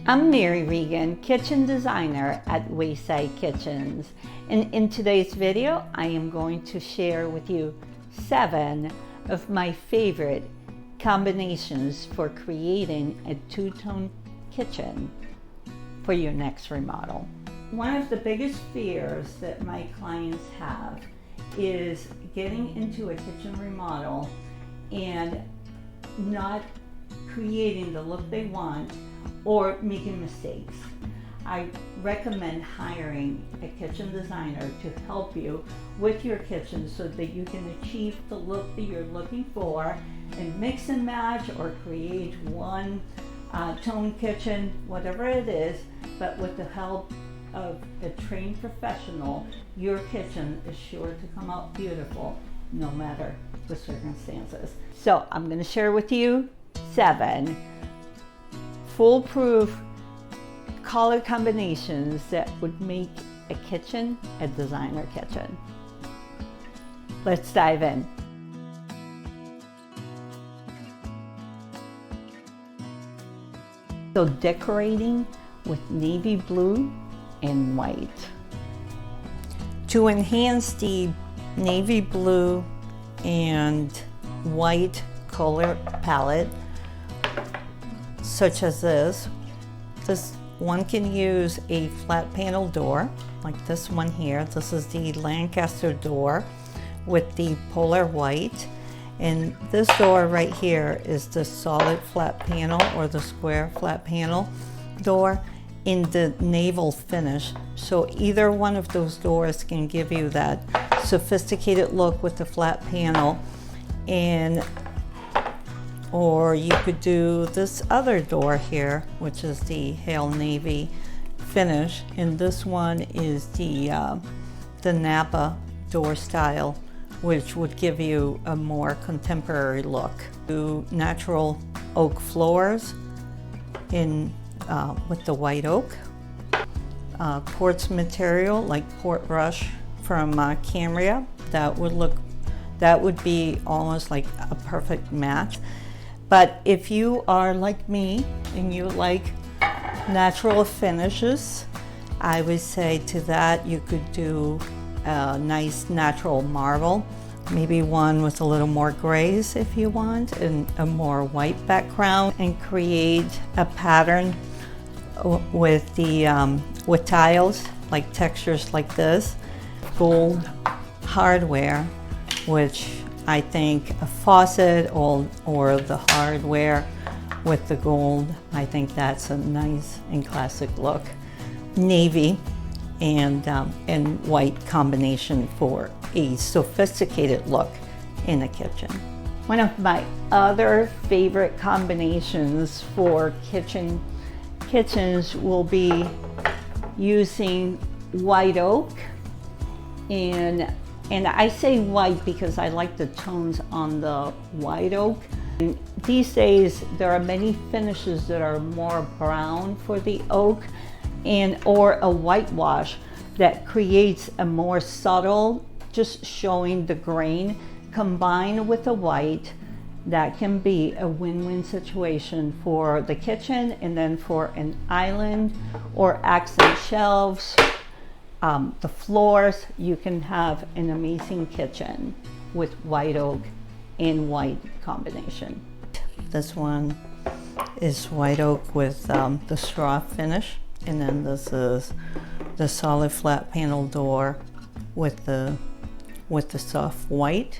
I'm Mary Regan, kitchen designer at Wayside Kitchens. And in today's video, I am going to share with you 7 of my favorite combinations for creating a two-tone kitchen for your next remodel. One of the biggest fears that my clients have is getting into a kitchen remodel and not creating the look they want or making mistakes. I recommend hiring a kitchen designer to help you with your kitchen so that you can achieve the look that you're looking for and mix and match or create one tone kitchen, whatever it is, but with the help of a trained professional, your kitchen is sure to come out beautiful no matter the circumstances. So I'm going to share with you 7 foolproof color combinations that would make a kitchen a designer kitchen. Let's dive in. So decorating with navy blue and white. To enhance the navy blue and white color palette, such as this one can use a flat panel door like this one here. This is the Lancaster door with the polar white, and this door right here is the solid flat panel or the square flat panel door in the naval finish. So either one of those doors can give you that sophisticated look with the flat panel, or you could do this other door here, which is the Hail Navy finish, and this one is the Napa door style, which would give you a more contemporary look. Do natural oak floors with the white oak, quartz material like portrush from Cambria. That would be almost like a perfect match. But if you are like me and you like natural finishes, I would say to that you could do a nice natural marble, maybe one with a little more grays if you want, and a more white background, and create a pattern with tiles, like textures like this. Gold hardware, which I think a faucet or the hardware with the gold, I think that's a nice and classic look. Navy and white combination for a sophisticated look in a kitchen. One of my other favorite combinations for kitchens will be using white oak, and I say white because I like the tones on the white oak. And these days there are many finishes that are more brown for the oak, or a whitewash that creates a more subtle, just showing the grain combined with the white. That can be a win-win situation for the kitchen, and then for an island or accent shelves. The floors, you can have an amazing kitchen with white oak and white combination. This one is white oak with the straw finish, and then this is the solid flat panel door with the soft white,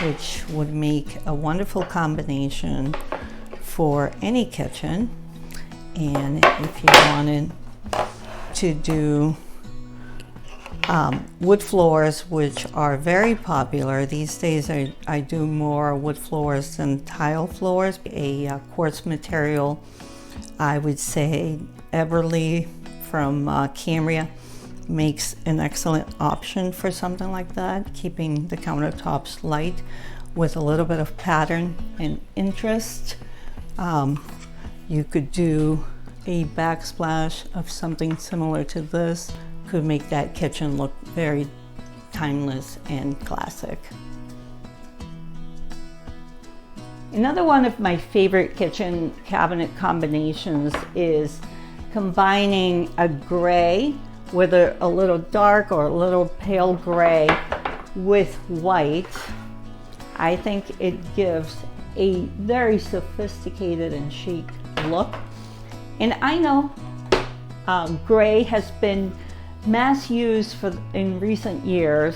which would make a wonderful combination for any kitchen. And if you wanted to do wood floors, which are very popular these days, I do more wood floors than tile floors. A quartz material, I would say Everly from Cambria makes an excellent option for something like that, keeping the countertops light with a little bit of pattern and interest. You could do a backsplash of something similar to this. Could make that kitchen look very timeless and classic. Another one of my favorite kitchen cabinet combinations is combining a gray with a little dark or a little pale gray with white, I think it gives a very sophisticated and chic look. And I know gray has been mass used in recent years,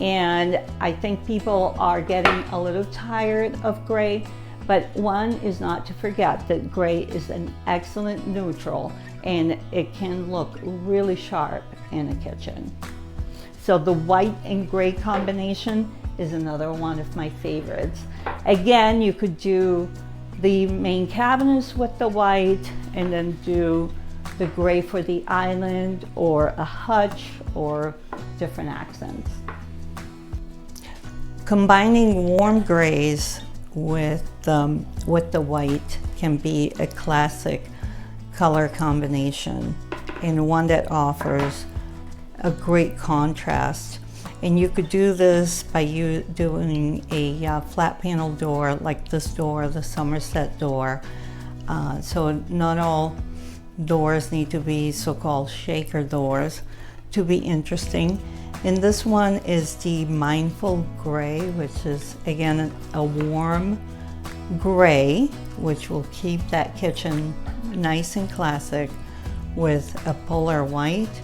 and I think people are getting a little tired of gray, but one is not to forget that gray is an excellent neutral and it can look really sharp in a kitchen. So the white and gray combination is another one of my favorites. Again, you could do the main cabinets with the white and then do the gray for the island or a hutch or different accents. Combining warm grays with the white can be a classic color combination and one that offers a great contrast. And you could do this by doing a flat panel door like this door, the Somerset door. So not all doors need to be so-called shaker doors to be interesting. And this one is the Mindful Gray, which is again a warm gray, which will keep that kitchen nice and classic with a polar white.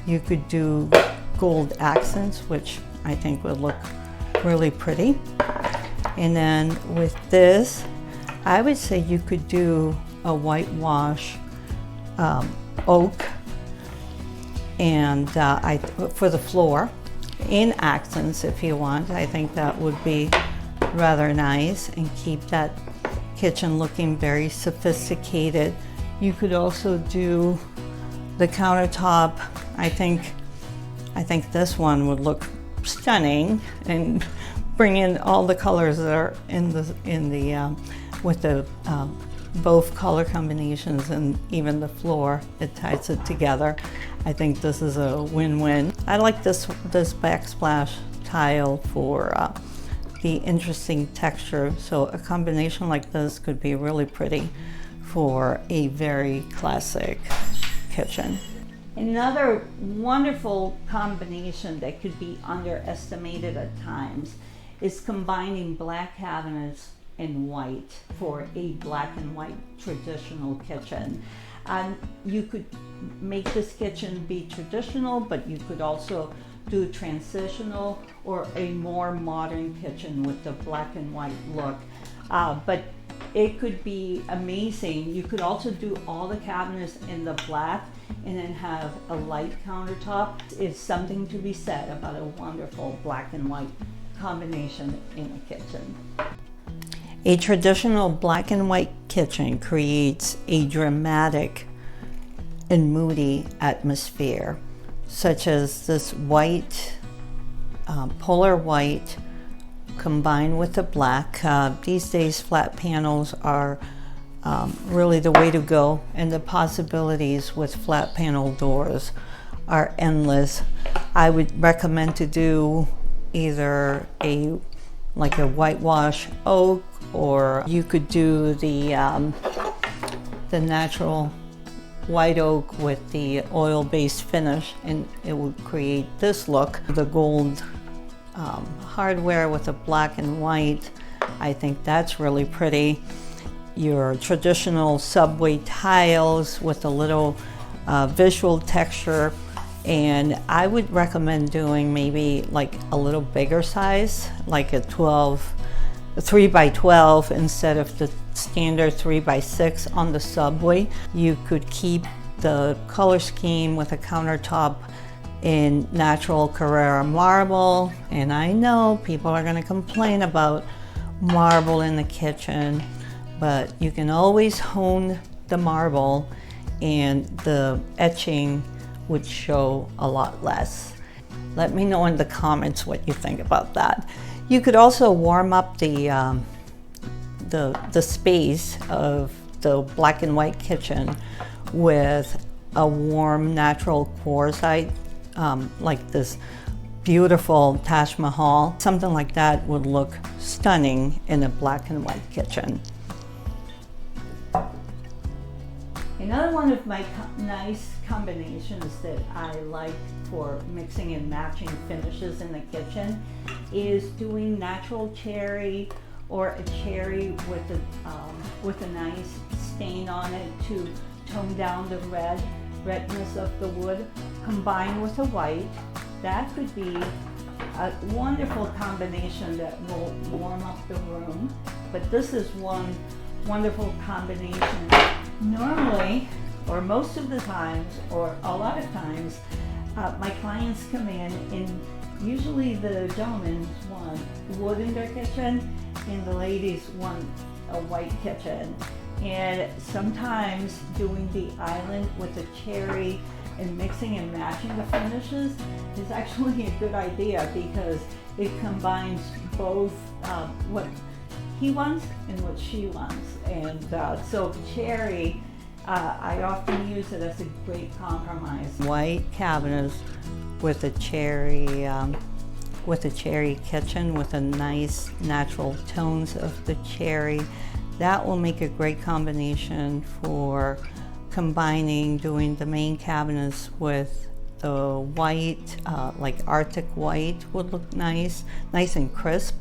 You could do gold accents, which I think would look really pretty. And then with this, I would say you could do a whitewash oak and for the floor in accents if you want. I think that would be rather nice and keep that kitchen looking very sophisticated. You could also do the countertop. I think this one would look stunning and bring in all the colors that are with the both color combinations and even the floor. It ties it together. I think this is a win-win. I like this backsplash tile for the interesting texture. So a combination like this could be really pretty for a very classic kitchen. Another wonderful combination that could be underestimated at times is combining black cabinets and white for a black and white traditional kitchen. You could make this kitchen be traditional, but you could also do transitional or a more modern kitchen with the black and white look. But it could be amazing. You could also do all the cabinets in the black and then have a light countertop. It's something to be said about a wonderful black and white combination in a kitchen. A traditional black and white kitchen creates a dramatic and moody atmosphere, such as this white, polar white combined with the black. These days flat panels are really the way to go, and the possibilities with flat panel doors are endless. I would recommend to do either like a whitewash oak, or you could do the natural white oak with the oil-based finish, and it would create this look. The gold hardware with the black and white, I think that's really pretty. Your traditional subway tiles with a little visual texture, and I would recommend doing maybe like a little bigger size, like a 3 by 12 instead of the standard 3 by 6 on the subway. You could keep the color scheme with a countertop in natural Carrara marble, and I know people are going to complain about marble in the kitchen, but you can always hone the marble and the etching would show a lot less. Let me know in the comments what you think about that. You could also warm up the space of the black and white kitchen with a warm natural quartzite, like this beautiful Taj Mahal. Something like that would look stunning in a black and white kitchen. Another one of my nice combinations that I like for mixing and matching finishes in the kitchen is doing natural cherry or a cherry with a nice stain on it to tone down the redness of the wood, combined with a white. That could be a wonderful combination that will warm up the room. But this is one wonderful combination. Normally, or most of the times, or a lot of times, my clients come in and usually the gentlemen want wood in their kitchen and the ladies want a white kitchen. And sometimes doing the island with the cherry and mixing and matching the finishes is actually a good idea because it combines both what he wants and what she wants. And so cherry, I often use it as a great compromise. White cabinets with a cherry kitchen with a nice natural tones of the cherry. That will make a great combination for combining, doing the main cabinets with the white, like Arctic white would look nice and crisp.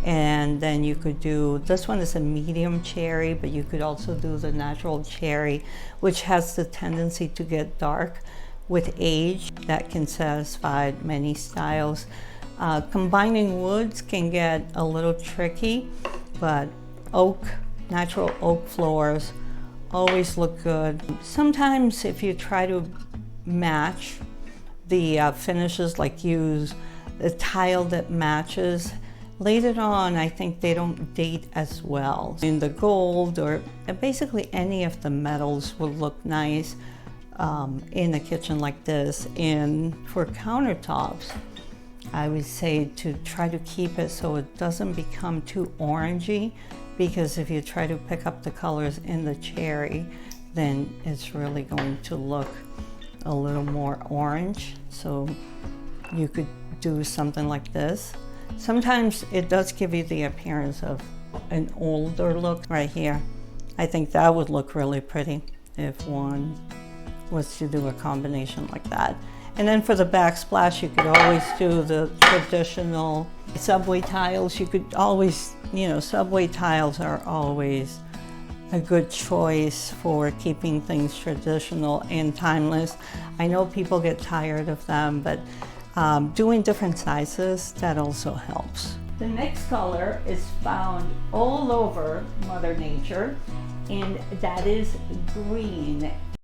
And then you could do, this one is a medium cherry, but you could also do the natural cherry, which has the tendency to get dark with age. That can satisfy many styles. Combining woods can get a little tricky, but natural oak floors always look good. Sometimes if you try to match the finishes, like use a tile that matches, later on I think they don't date as well. In the gold or basically any of the metals will look nice in a kitchen like this. And for countertops, I would say to try to keep it so it doesn't become too orangey, because if you try to pick up the colors in the cherry, then it's really going to look a little more orange. So you could do something like this. Sometimes it does give you the appearance of an older look right here. I think that would look really pretty if one was to do a combination like that. And then for the backsplash, you could always do the traditional subway tiles. You could always, subway tiles are always a good choice for keeping things traditional and timeless. I know people get tired of them, but doing different sizes, that also helps. The next color is found all over Mother Nature, and that is green.